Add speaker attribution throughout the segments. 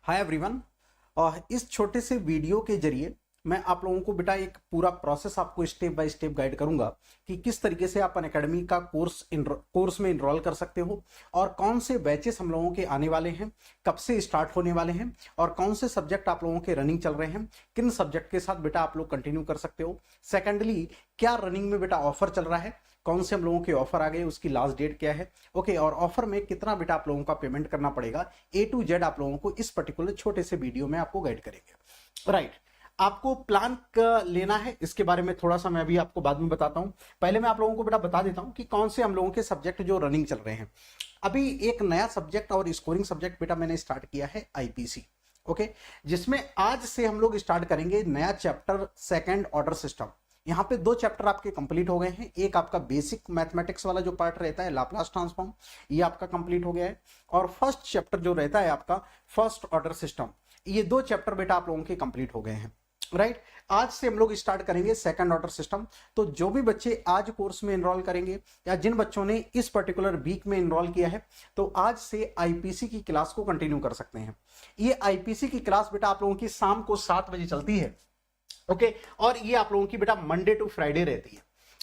Speaker 1: Hi everyone. इस छोटे से वीडियो के जरिए मैं आप लोगों को बेटा एक पूरा प्रोसेस आपको स्टेप बाय स्टेप गाइड करूंगा कि किस तरीके से आप अनअकैडमी का कोर्स में इनरोल कर सकते हो और कौन से बैचेस हम लोगों के आने वाले हैं, कब से स्टार्ट होने वाले हैं और कौन से सब्जेक्ट आप लोगों के रनिंग चल रहे हैं, किन सब्जेक्ट के साथ बेटा आप लोग कंटिन्यू कर सकते हो। सेकेंडली, क्या रनिंग में बेटा ऑफर चल रहा है, कौन से हम लोगों के ऑफर आ गए, उसकी लास्ट डेट क्या है, ओके, और ऑफर में कितना बेटा आप लोगों का पेमेंट करना पड़ेगा, A to Z आप लोगों को इस पर्टिकुलर छोटे से वीडियो में आपको गाइड करेंगे। राइट, आपको प्लान लेना है, इसके बारे में थोड़ा सा मैं अभी आपको बाद में बताता हूं। पहले मैं आप लोगों को बेटा बता देता हूं कि कौन से हम लोगों के सब्जेक्ट जो रनिंग चल रहे हैं। अभी एक नया सब्जेक्ट और स्कोरिंग सब्जेक्ट बेटा मैंने स्टार्ट किया है IPC, ओके, जिसमें आज से हम लोग स्टार्ट करेंगे नया चैप्टर सेकेंड ऑर्डर सिस्टम। यहाँ पे 2 चैप्टर आपके कंप्लीट हो गए हैं। एक आपका बेसिक मैथमेटिक्स वाला जो पार्ट रहता है, लाप्लास ट्रांसफॉर्म, ये आपका कंप्लीट हो गया है। और फर्स्ट चैप्टर जो रहता है आपका फर्स्ट ऑर्डर सिस्टम, ये 2 चैप्टर बेटा आप लोगों के कंप्लीट हो गए हैं। राइट, आज से हम लोग स्टार्ट करेंगे सेकंड ऑर्डर सिस्टम। तो जो भी बच्चे आज कोर्स में एनरोल करेंगे या जिन बच्चों ने इस पर्टिकुलर वीक में एनरोल किया है, तो आज से IPC की क्लास को कंटिन्यू कर सकते हैं। ये IPC की क्लास बेटा आप लोगों की शाम को 7 बजे चलती है, ओके, और ये आप लोगों की बेटा मंडे टू फ्राइडे रहती है।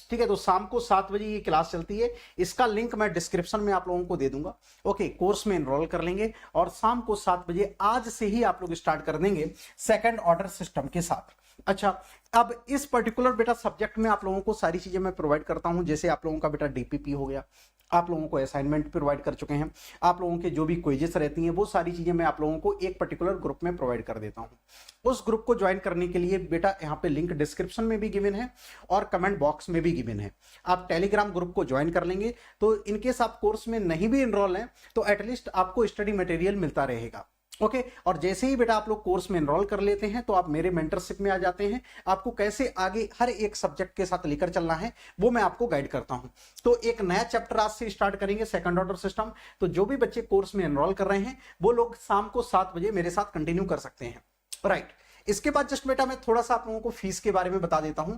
Speaker 1: ठीक है, तो शाम को 7 बजे ये क्लास चलती है। इसका लिंक मैं डिस्क्रिप्शन में आप लोगों को दे दूंगा। ओके, कोर्स में एनरोल कर लेंगे और शाम को 7 बजे आज से ही आप लोग स्टार्ट कर देंगे सेकंड ऑर्डर सिस्टम के साथ। अच्छा, अब इस पर्टिकुलर बेटा सब्जेक्ट में आप लोगों को सारी चीजें मैं प्रोवाइड करता हूं। जैसे आप लोगों का बेटा DPP हो गया, आप लोगों को असाइनमेंट प्रोवाइड कर चुके हैं, आप लोगों के जो भी क्विजेस रहती हैं वो सारी चीजें मैं आप लोगों को एक पर्टिकुलर ग्रुप में प्रोवाइड कर देता हूं। उस ग्रुप को ज्वाइन करने के लिए बेटा यहाँ पे लिंक डिस्क्रिप्शन में भी गिवन है और कमेंट बॉक्स में भी गिवन है। आप टेलीग्राम ग्रुप को ज्वाइन कर लेंगे तो इनकेस आप कोर्स में नहीं भी इनरोल हैं तो एटलीस्ट आपको स्टडी मटेरियल मिलता रहेगा। ओके, और जैसे ही बेटा आप लोग कोर्स में एनरोल कर लेते हैं तो आप मेरे मेंटरशिप में आ जाते हैं। आपको कैसे आगे हर एक सब्जेक्ट के साथ लेकर चलना है वो मैं आपको गाइड करता हूं। तो एक नया चैप्टर आज से स्टार्ट करेंगे सेकंड ऑर्डर सिस्टम। तो जो भी बच्चे कोर्स में एनरोल कर रहे हैं वो लोग शाम को 7 बजे मेरे साथ कंटिन्यू कर सकते हैं। राइट, इसके बाद जस्ट बेटा मैं थोड़ा सा आप लोगों को फीस के बारे में बता देता हूं।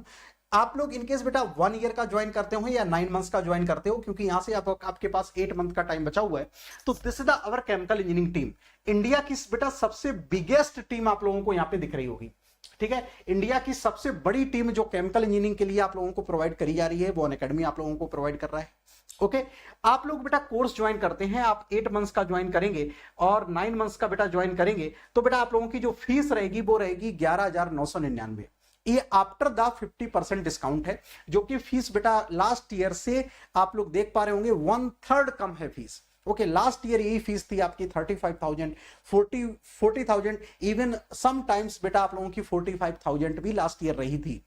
Speaker 1: आप लोग इनकेस बेटा 1 ईयर का ज्वाइन करते हो या 9 मंथ्स का ज्वाइन करते हो, क्योंकि यहां से आपके पास 8 मंथ का टाइम बचा हुआ है, तो this is the our chemical engineering team. India की बेटा सबसे बिगेस्ट टीम आप लोगों को यहां पे दिख रही होगी। ठीक है, इंडिया की सबसे बड़ी टीम जो केमिकल इंजीनियरिंग के लिए आप लोगों को प्रोवाइड करी जा रही है वो अनअकैडमी आप लोगों को प्रोवाइड कर रहा है। ओके, आप लोग बेटा कोर्स ज्वाइन करते हैं, आप 8 मंथ्स का ज्वाइन करेंगे और 9 मंथ्स का बेटा ज्वाइन करेंगे तो बेटा आप लोगों की जो फीस रहेगी वो रहेगी 11,999। ये आफ्टर द 50% डिस्काउंट है, जो कि फीस बेटा लास्ट ईयर से आप लोग देख पा रहे होंगे 1/3 कम है फीस। ओके, लास्ट ईयर यही फीस थी आपकी 35,000, 40,000, इवन सम टाइम्स बेटा आप लोगों की 45,000 भी लास्ट ईयर रही थी।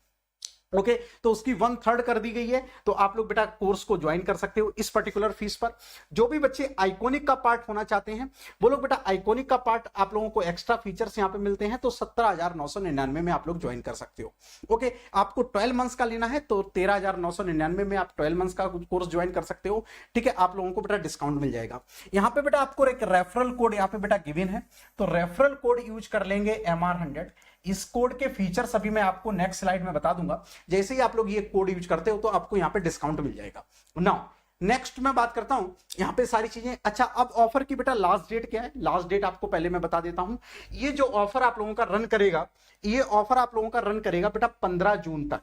Speaker 1: ओके, तो उसकी 1/3 कर दी गई है। तो आप लोग बेटा कोर्स को ज्वाइन कर सकते हो इस पर्टिकुलर फीस पर। जो भी बच्चे आइकॉनिक का पार्ट होना चाहते हैं वो लोग बेटा आइकॉनिक का पार्ट आप लोगों को एक्स्ट्रा फीचर्स यहां पे मिलते हैं, तो 17,999 में आप लोग ज्वाइन कर सकते हो। ओके, आपको 12 मंथ्स का लेना है तो 13,999 में आप 12 मंथ्स का कोर्स ज्वाइन कर सकते हो। ठीक है, आप लोगों को बेटा डिस्काउंट मिल जाएगा। यहां पे बेटा आपको एक रेफरल कोड यहाँ पे बेटा गिवन है, तो रेफरल कोड यूज कर लेंगे MR100। इस कोड के फीचर्स अभी मैं आपको नेक्स्ट स्लाइड में बता दूंगा। जैसे ही आप लोग ये कोड यूज करते हो तो आपको यहाँ पे डिस्काउंट मिल जाएगा। नाउ नेक्स्ट मैं बात करता हूं यहाँ पे सारी चीजें। अच्छा, अब ऑफर की बेटा लास्ट डेट क्या है, लास्ट डेट आपको पहले मैं बता देता हूं। ये जो ऑफर आप लोगों का रन करेगा, ये ऑफर आप लोगों का रन करेगा बेटा 15 जून तक।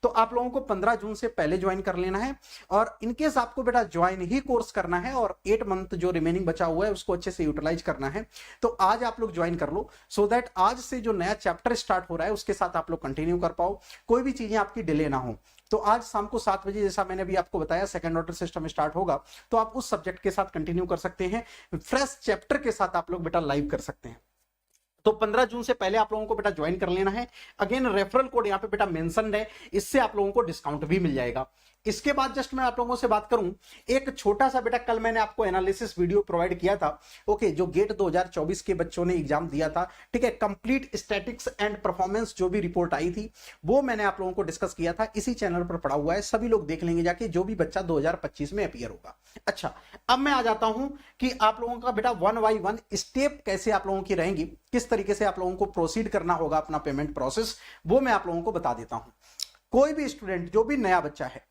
Speaker 1: तो आप लोगों को 15 जून से पहले ज्वाइन कर लेना है और इनकेस आपको बेटा ज्वाइन ही कोर्स करना है और 8 मंथ जो रिमेनिंग बचा हुआ है उसको अच्छे से यूटिलाइज करना है, तो आज आप लोग ज्वाइन कर लो, सो दैट आज से जो नया चैप्टर स्टार्ट हो रहा है उसके साथ आप लोग कंटिन्यू कर पाओ, कोई भी चीजें आपकी डिले ना हो। तो आज शाम को 7 बजे जैसा मैंने अभी आपको बताया सेकंड ऑर्डर सिस्टम स्टार्ट होगा, तो आप उस सब्जेक्ट के साथ कंटिन्यू कर सकते हैं, फ्रेश चैप्टर के साथ आप लोग बेटा लाइव कर सकते हैं। तो 15 जून से पहले आप लोगों को बेटा ज्वाइन कर लेना है। अगेन रेफरल कोड यहाँ पे बेटा मेंशन है, इससे आप लोगों को डिस्काउंट भी मिल जाएगा। इसके बाद जस्ट मैं आप लोगों से बात करूं, एक छोटा सा बेटा कल मैंने आपको एनालिसिस वीडियो प्रोवाइड किया था। ओके, जो गेट 2024 के बच्चों ने एग्जाम दिया था, ठीक है, कंप्लीट स्टैटिक्स एंड परफॉर्मेंस जो भी रिपोर्ट आई थी वो मैंने आप लोगों को डिस्कस किया था, इसी चैनल पर पड़ा हुआ है, सभी लोग देख लेंगे जाके, जो भी बच्चा 2025 में अपीयर होगा। अच्छा, अब मैं आ जाता हूं कि आप लोगों का बेटा 1 by 1 स्टेप कैसे आप लोगों की रहेंगी, किस तरीके से आप लोगों को प्रोसीड करना होगा अपना पेमेंट प्रोसेस, वो मैं आप लोगों को बता देता हूं। कोई भी स्टूडेंट जो भी नया बच्चा है,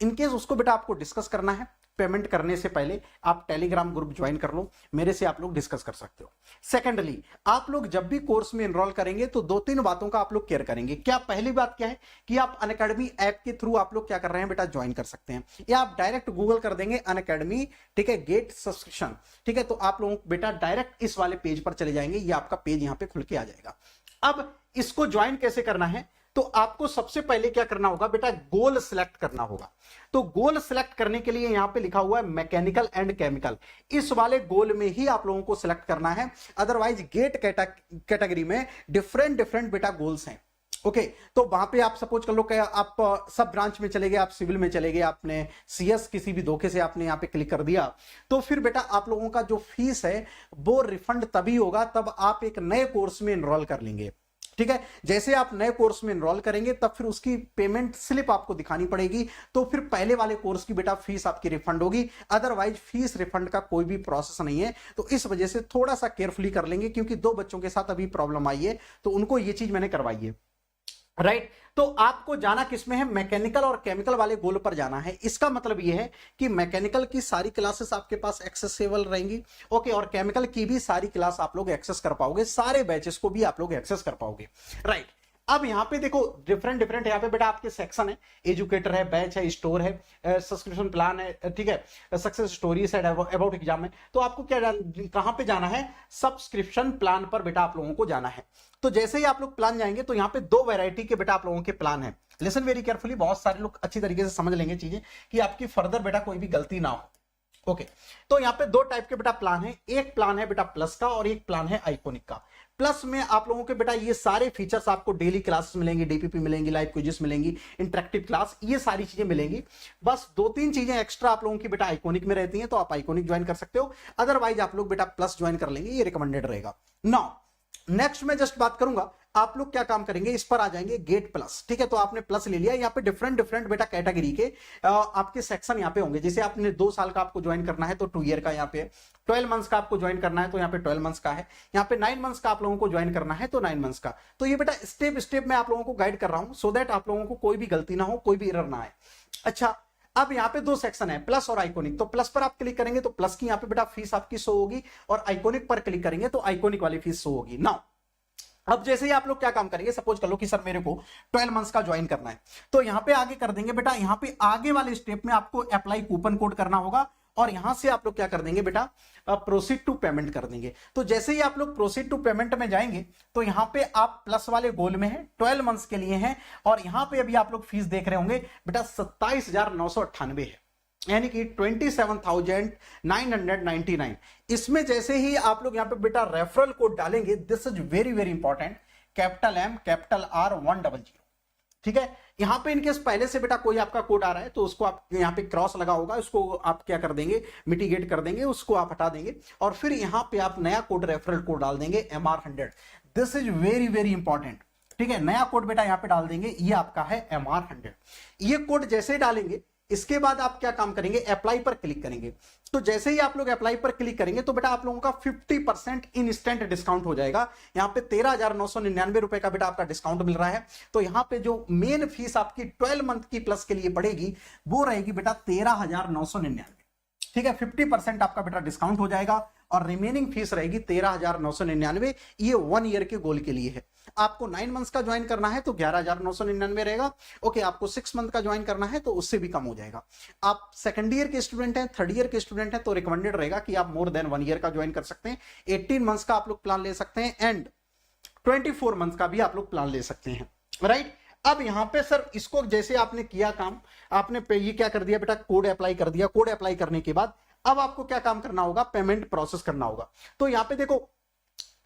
Speaker 1: इनकेस उसको बेटा आपको डिस्कस करना है पेमेंट करने से पहले आप टेलीग्राम ग्रुप ज्वाइन कर लो, मेरे से आप लोग डिस्कस कर सकते हो। सेकेंडली, आप लोग जब भी कोर्स में एनरोल करेंगे तो 2-3 बातों का आप लोग केयर करेंगे। क्या पहली बात क्या है कि आप अनअकैडमी ऐप के थ्रू आप लोग क्या कर रहे हैं बेटा, ज्वाइन कर सकते हैं, या आप डायरेक्ट गूगल कर देंगे अनअकैडमी, ठीक है, गेट सब्सक्रिप्शन, ठीक है, तो आप लोग बेटा डायरेक्ट इस वाले पेज पर चले जाएंगे, ये आपका पेज यहां पे खुल के आ जाएगा। अब इसको ज्वाइन कैसे करना है, तो आपको सबसे पहले क्या करना होगा बेटा, गोल सिलेक्ट करना होगा। तो गोल सिलेक्ट करने के लिए यहां पे लिखा हुआ है मैकेनिकल एंड केमिकल, इस वाले गोल में ही आप लोगों को सिलेक्ट करना है। अदरवाइज गेट कैटेगरी में डिफरेंट बेटा गोल्स हैं। ओके, तो वहां पे आप सपोज कर लो कि आप सब ब्रांच में चले गए, आप सिविल में चले गए, आपने सीएस किसी भी धोखे से आपने यहां पे क्लिक कर दिया, तो फिर बेटा आप लोगों का जो फीस है वो रिफंड तभी होगा तब आप एक नए कोर्स में एनरोल कर लेंगे। ठीक है, जैसे आप नए कोर्स में एनरोल करेंगे तब फिर उसकी पेमेंट स्लिप आपको दिखानी पड़ेगी, तो फिर पहले वाले कोर्स की बेटा फीस आपकी रिफंड होगी। अदरवाइज फीस रिफंड का कोई भी प्रोसेस नहीं है। तो इस वजह से थोड़ा सा केयरफुली कर लेंगे, क्योंकि 2 बच्चों के साथ अभी प्रॉब्लम आई है, तो उनको ये चीज मैंने करवाई है। राइट, तो आपको जाना किसमें है, मैकेनिकल और केमिकल वाले गोल पर जाना है। इसका मतलब यह है कि मैकेनिकल की सारी क्लासेस आपके पास एक्सेसिबल रहेंगी, ओके, और केमिकल की भी सारी क्लास आप लोग एक्सेस कर पाओगे, सारे बैचेस को भी आप लोग एक्सेस कर पाओगे। राइट, अब यहां पे देखो डिफरेंट यहां पे बेटा आपके सेक्शन है, एजुकेटर है, बैच है, स्टोर है, सब्सक्रिप्शन प्लान है, ठीक है, सक्सेस स्टोरीज है, अबाउट एग्जाम है। तो आपको क्या कहां पे जाना है, सब्सक्रिप्शन प्लान पर बेटा आप लोगों को जाना है। तो जैसे ही आप लोग प्लान जाएंगे तो यहाँ पे 2 वैरायटी के बेटा आप लोगों के प्लान है। लिसन वेरी केयरफुली, बहुत सारे लोग अच्छी तरीके से समझ लेंगे चीजें कि आपकी फर्दर बेटा कोई भी गलती ना हो। ओके, तो यहाँ पे 2 टाइप के बेटा प्लान है, एक प्लान है बेटा प्लस का और एक प्लान है आइकॉनिक का। प्लस में आप लोगों के बेटा ये सारे फीचर्स आपको डेली क्लासेस मिलेंगी, डीपीपी मिलेंगी, लाइव क्विज़ेस मिलेंगी, इंटरेक्टिव क्लास, ये सारी चीजें मिलेंगी। बस 2-3 चीजें एक्स्ट्रा आप लोगों की बेटा आइकॉनिक में रहती हैं, तो आप आइकॉनिक ज्वाइन कर सकते हो। अदरवाइज आप लोग बेटा प्लस ज्वाइन कर लेंगे, ये रिकमेंडेड रहेगा। नाउ नेक्स्ट में जस्ट बात करूंगा, आप लोग क्या काम करेंगे, इस पर आ जाएंगे गेट प्लस। ठीक है, तो आपने प्लस ले लिया, यहाँ पे डिफरेंट बेटा कैटेगरी के आपके सेक्शन यहाँ पे होंगे। जैसे आपने 2 साल का आपको ज्वाइन करना है तो 2 ईयर का यहाँ पे, 12 मंथ्स का आपको ज्वाइन करना है तो यहाँ पे 12 मंथ्स का है, यहाँ पे 9 मंथ्स का आप लोगों को ज्वाइन करना है तो 9 मंथ्स का। तो ये बेटा स्टेप मैं आप लोगों को गाइड कर रहा हूं, सो दैट आप लोगों को कोई भी गलती ना हो, कोई भी एरर ना आए। अच्छा, अब यहाँ पे 2 सेक्शन है, प्लस और आइकॉनिक। तो प्लस पर आप क्लिक करेंगे तो प्लस की यहाँ पे बेटा फीस आपकी शो होगी, और आइकॉनिक पर क्लिक करेंगे तो आइकॉनिक वाली फीस शो होगी। नाउ अब जैसे ही आप लोग क्या काम करेंगे, सपोज कर लो कि सर मेरे को 12 मंथ्स का ज्वाइन करना है, तो यहां पे आगे कर देंगे बेटा, यहां पे आगे वाले स्टेप में आपको अप्लाई कूपन कोड करना होगा, और यहां से आप लोग क्या कर देंगे बेटा, प्रोसीड टू पेमेंट कर देंगे। तो जैसे ही आप लोग प्रोसीड टू पेमेंट में जाएंगे तो यहां पे आप प्लस वाले गोल में है, 12 मंथ्स के लिए है, और यहां पे अभी आप लोग फीस देख रहे होंगे बेटा 27,998 है, यानी कि 27,999। इसमें जैसे ही आप लोग यहां पे बेटा रेफरल कोड डालेंगे, this is very important, capital M capital R 100। ठीक है, यहां पे इनकेस पहले से बेटा कोई आपका कोड आ रहा है तो उसको आप यहां पे क्रॉस लगा होगा, उसको आप क्या कर देंगे, मिटिगेट कर देंगे, उसको आप हटा देंगे, और फिर यहां पे आप नया कोड रेफरल कोड डाल देंगे MR 100। This is very important. ठीक है, नया कोड बेटा यहां पे डाल देंगे, ये आपका है MR 100। ये कोड जैसे डालेंगे, इसके बाद आप क्या काम करेंगे, अप्लाई पर क्लिक करेंगे। तो जैसे ही आप लोग अप्लाई पर क्लिक करेंगे तो बेटा आप लोगों का 50% इंस्टेंट डिस्काउंट हो जाएगा। यहां पे 13,999 रुपए का बेटा आपका डिस्काउंट मिल रहा है। तो यहां पे जो मेन फीस आपकी 12 मंथ की प्लस के लिए पड़ेगी वो रहेगी बेटा 13,999। ठीक है, 50% आपका बेटा डिस्काउंट हो जाएगा, और रिमेनिंग फीस रहेगी 13,999। ये 1 ईयर के गोल के लिए है। आपको 9 मंथ्स का ज्वाइन करना है तो 11,999 रहेगा। ओके, आपको 6 मंथ का ज्वाइन करना है तो उससे भी कम हो जाएगा। आप सेकंड ईयर के स्टूडेंट हैं, थर्ड ईयर के स्टूडेंट हैं, तो रिकमेंडेड रहेगा कि आप मोर देन 1 ईयर का ज्वाइन कर सकते हैं। 18 मंथ्स का आप लोग प्लान ले सकते हैं, एंड 24 मंथ का भी आप लोग प्लान ले सकते हैं। राइट, अब यहां पे सर इसको जैसे आपने किया काम, आपने ये क्या कर दिया बेटा, कोड अप्लाई कर दिया। कोड अप्लाई करने के बाद अब आपको क्या काम करना होगा, पेमेंट प्रोसेस करना होगा। तो यहां पे देखो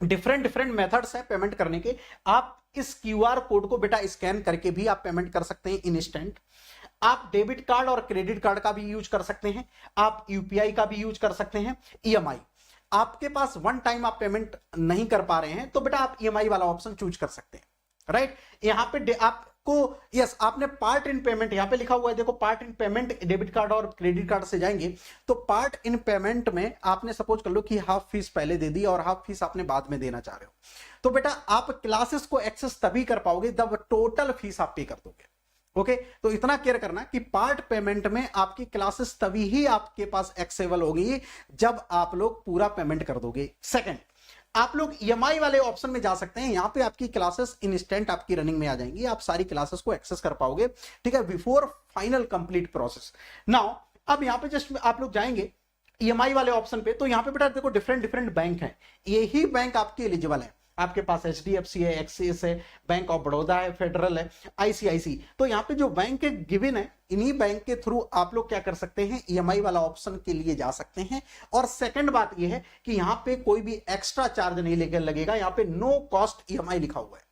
Speaker 1: डिफरेंट मेथड्स है पेमेंट करने के। आप इस क्यूआर कोड को बेटा स्कैन करके भी आप पेमेंट कर सकते हैं इंस्टेंट। आप डेबिट कार्ड और क्रेडिट कार्ड का भी यूज कर सकते हैं, आप यूपीआई का भी यूज कर सकते हैं, ईएमआई। आपके पास 1 टाइम आप पेमेंट नहीं कर पा रहे हैं तो बेटा आप ईएमआई वाला ऑप्शन चूज कर सकते हैं। राइट, यहां पे आपको यस, आपने पार्ट इन पेमेंट यहां पे लिखा हुआ है, देखो part in payment debit card और क्रेडिट कार्ड से जाएंगे तो पार्ट इन पेमेंट में आपने सपोज कर लो कि हाफ फीस पहले दे दी और हाफ फीस आपने बाद में देना चाह रहे हो, तो बेटा आप क्लासेस को एक्सेस तभी कर पाओगे जब टोटल फीस आप पे कर दोगे। ओके तो इतना केयर करना कि पार्ट पेमेंट में आपकी क्लासेस तभी ही आपके पास एक्सेसिबल होगी जब आप लोग पूरा पेमेंट कर दोगे। सेकंड, आप लोग ईएमआई वाले ऑप्शन में जा सकते हैं, यहां पे आपकी क्लासेस इंस्टेंट आपकी रनिंग में आ जाएंगी, आप सारी क्लासेस को एक्सेस कर पाओगे, ठीक है, before final complete process. Now अब यहां पे जस्ट आप लोग जाएंगे ईएमआई वाले ऑप्शन पे, तो यहां पे बेटा देखो डिफरेंट डिफरेंट बैंक है, यही बैंक आपके एलिजिबल है। आपके पास एचडीएफसी है, एक्सिस है, बैंक ऑफ बड़ौदा है, फेडरल है, आईसीआईसी, तो यहाँ पे जो बैंक के गिवन है इन्हीं बैंक के थ्रू आप लोग क्या कर सकते हैं, ईएमआई वाला ऑप्शन के लिए जा सकते हैं। और सेकंड बात यह है कि यहाँ पे कोई भी एक्स्ट्रा चार्ज नहीं लगेगा, यहाँ पे नो कॉस्ट ईएमआई लिखा हुआ है।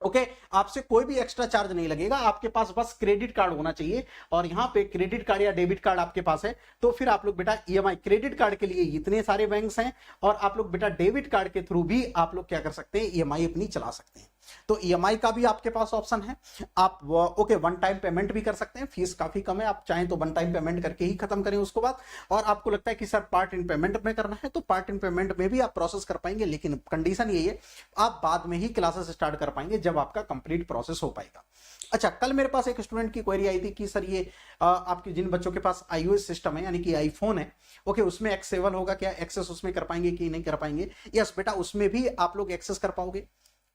Speaker 1: ओके आपसे कोई भी एक्स्ट्रा चार्ज नहीं लगेगा, आपके पास बस क्रेडिट कार्ड होना चाहिए, और यहां पे क्रेडिट कार्ड या डेबिट कार्ड आपके पास है तो फिर आप लोग बेटा ईएमआई, क्रेडिट कार्ड के लिए इतने सारे बैंक्स हैं, और आप लोग बेटा डेबिट कार्ड के थ्रू भी आप लोग क्या कर सकते हैं, ईएमआई अपनी चला सकते हैं। तो ईएमआई का भी आपके पास ऑप्शन है, आप ओके वन टाइम पेमेंट भी कर सकते हैं, फीस काफी कम है, आप चाहें तो वन टाइम पेमेंट करके ही खत्म करें उसके बाद, और आपको लगता है कि सर पार्ट इन पेमेंट में करना है तो पार्ट इन पेमेंट में भी आप प्रोसेस कर पाएंगे, लेकिन कंडीशन यही है आप बाद में ही क्लासेस स्टार्ट कर पाएंगे जब आपका कंप्लीट प्रोसेस हो पाएगा। अच्छा, कल मेरे पास एक स्टूडेंट की क्वेरी आई थी कि सर ये आपके जिन बच्चों के पास iOS सिस्टम है यानी कि आईफोन है, ओके उसमें एक्सेसिबल होगा क्या, एक्सेस उसमें कर पाएंगे कि नहीं कर पाएंगे। यस बेटा उसमें भी आप लोग एक्सेस कर पाओगे,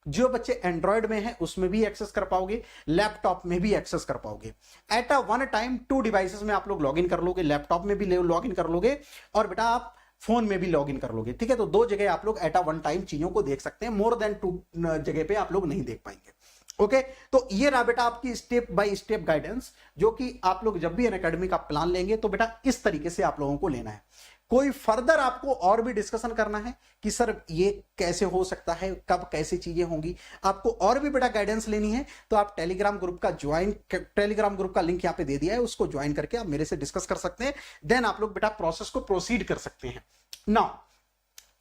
Speaker 1: जो बच्चे एंड्रॉयड में है उसमें भी एक्सेस कर पाओगे, लैपटॉप में भी एक्सेस कर पाओगे। At a one time 2 devices में आप लोग लॉगिन कर लोगे, लैपटॉप में भी लॉगिन कर लोगे और बेटा आप फोन में भी लॉगिन कर लोगे, ठीक है। तो 2 जगह आप लोग एट अ वन टाइम चीजों को देख सकते हैं, मोर देन 2 जगह पे आप लोग नहीं देख पाएंगे। ओके तो ये रहा बेटा आपकी स्टेप बाय स्टेप गाइडेंस, जो कि आप लोग जब भी अनअकैडमी का प्लान लेंगे तो बेटा इस तरीके से आप लोगों को लेना है। कोई फर्दर आपको और भी डिस्कशन करना है कि सर ये कैसे हो सकता है, कब कैसे चीजें होंगी, आपको और भी बेटा गाइडेंस लेनी है तो आप टेलीग्राम ग्रुप का लिंक यहाँ पे दे दिया है, उसको ज्वाइन करके आप मेरे से डिस्कस कर सकते हैं, देन आप लोग बेटा प्रोसेस को प्रोसीड कर सकते हैं। नाउ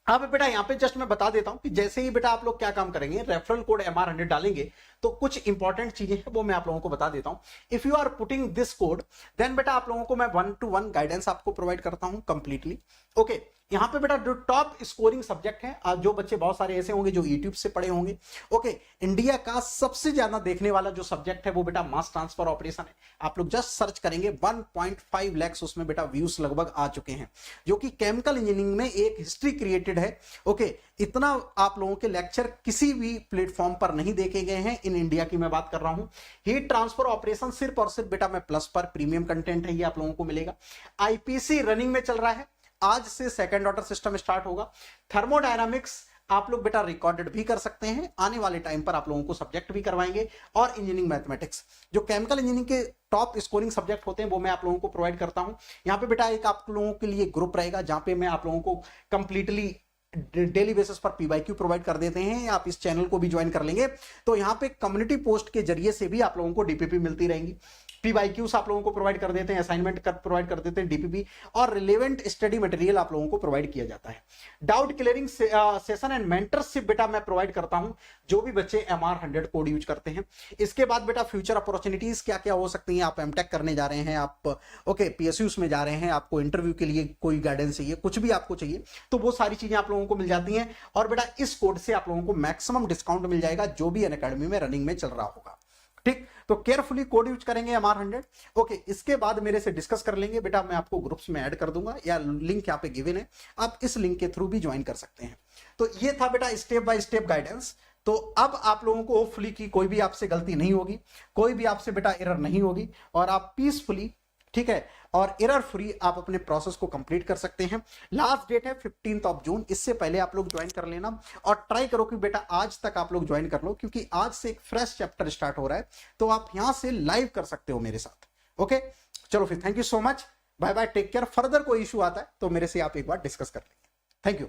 Speaker 1: अब बेटा यहां पे जस्ट मैं बता देता हूं कि जैसे ही बेटा आप लोग क्या काम करेंगे, रेफरल कोड MR100 डालेंगे तो कुछ इंपॉर्टेंट चीजें हैं वो मैं आप लोगों को बता देता हूं। If you are putting this code then बेटा आप लोगों को मैं 1-to-1 गाइडेंस आपको प्रोवाइड करता हूं कंप्लीटली। ओके यहां पे बेटा जो टॉप स्कोरिंग सब्जेक्ट है, जो बच्चे बहुत सारे ऐसे होंगे जो यूट्यूब से पढ़े होंगे, ओके इंडिया का सबसे ज्यादा देखने वाला जो सब्जेक्ट है वो बेटा मास ट्रांसफर ऑपरेशन है। आप लोग जस्ट सर्च करेंगे 1.5 लाख उसमें बेटा व्यूज लगभग आ चुके हैं, जो कि केमिकल इंजीनियरिंग में एक हिस्ट्री क्रिएटेड है। ओके इतना आप लोगों के लेक्चर किसी भी प्लेटफॉर्म पर नहीं देखे गए हैं इन इंडिया की मैं बात कर रहा हूं। हीट ट्रांसफर ऑपरेशन सिर्फ और सिर्फ बेटा मैं प्लस पर प्रीमियम कंटेंट है, ये आप लोगों को मिलेगा। आईपीसी रनिंग में चल रहा है, आज से सेकंड ऑर्डर सिस्टम स्टार्ट होगा। थर्मोडायनामिक्स आप लोग बेटा रिकॉर्डेड भी कर सकते हैं, आने वाले टाइम पर आप लोगों को सब्जेक्ट भी करवाएंगे। और इंजीनियरिंग मैथमेटिक्स जो केमिकल इंजीनियरिंग के टॉप स्कोरिंग सब्जेक्ट होते हैं वो मैं आप लोगों को प्रोवाइड करता हूं। यहां पे बेटा एक आप लोगों के लिए ग्रुप रहेगा जहां पे मैं आप लोगों को कंप्लीटली डेली बेसिस पर पीवाईक्यू प्रोवाइड कर देते हैं, आप इस चैनल को भी ज्वाइन कर लेंगे तो यहां पे कम्युनिटी पोस्ट के जरिए से भी आप लोगों को डीपीपी मिलती रहेंगी। पीवाईक्यूज आप लोगों को प्रोवाइड कर देते हैं, असाइनमेंट प्रोवाइड कर देते हैं डीपीपी, और रिलेवेंट स्टडी मटेरियल आप लोगों को प्रोवाइड किया जाता है। Doubt clearing session and mentorship बेटा मैं प्रोवाइड करता हूं जो भी बच्चे MR100 कोड यूज करते हैं। इसके बाद बेटा फ्यूचर अपॉर्चुनिटीज क्या क्या हो सकती हैं, आप एमटेक करने जा रहे हैं, आप ओके PSUs में जा रहे हैं, आपको इंटरव्यू के लिए कोई गाइडेंस चाहिए, कुछ भी आपको चाहिए तो वो सारी चीजें आप लोगों को मिल जाती हैं। और बेटा इस कोड से आप लोगों को मैक्सिमम डिस्काउंट मिल जाएगा जो भी अनअकैडमी में रनिंग में चल रहा होगा, ठीक। तो केयरफुली कोड यूज करेंगे MR100। ओके इसके बाद मेरे से डिस्कस कर लेंगे बेटा, मैं आपको ग्रुप्स में ऐड कर दूंगा या लिंक यहाँ पे गिवन है, आप इस लिंक के थ्रू भी ज्वाइन कर सकते हैं। तो ये था बेटा स्टेप बाय स्टेप गाइडेंस। तो अब आप लोगों को होपफुली की कोई भी आपसे गलती नहीं होगी, कोई भी आपसे बेटा एरर नहीं होगी, और आप पीसफुली, ठीक है, और एरर फ्री आप अपने प्रोसेस को कंप्लीट कर सकते हैं। लास्ट डेट है 15 जून, इससे पहले आप लोग ज्वाइन कर लेना और ट्राई करो कि बेटा आज तक आप लोग ज्वाइन कर लो, क्योंकि आज से एक फ्रेश चैप्टर स्टार्ट हो रहा है तो आप यहां से लाइव कर सकते हो मेरे साथ। ओके चलो फिर, thank you so much, bye bye, take care. Further कोई इशू आता है तो मेरे से आप एक बार डिस्कस कर लेंगे। Thank you.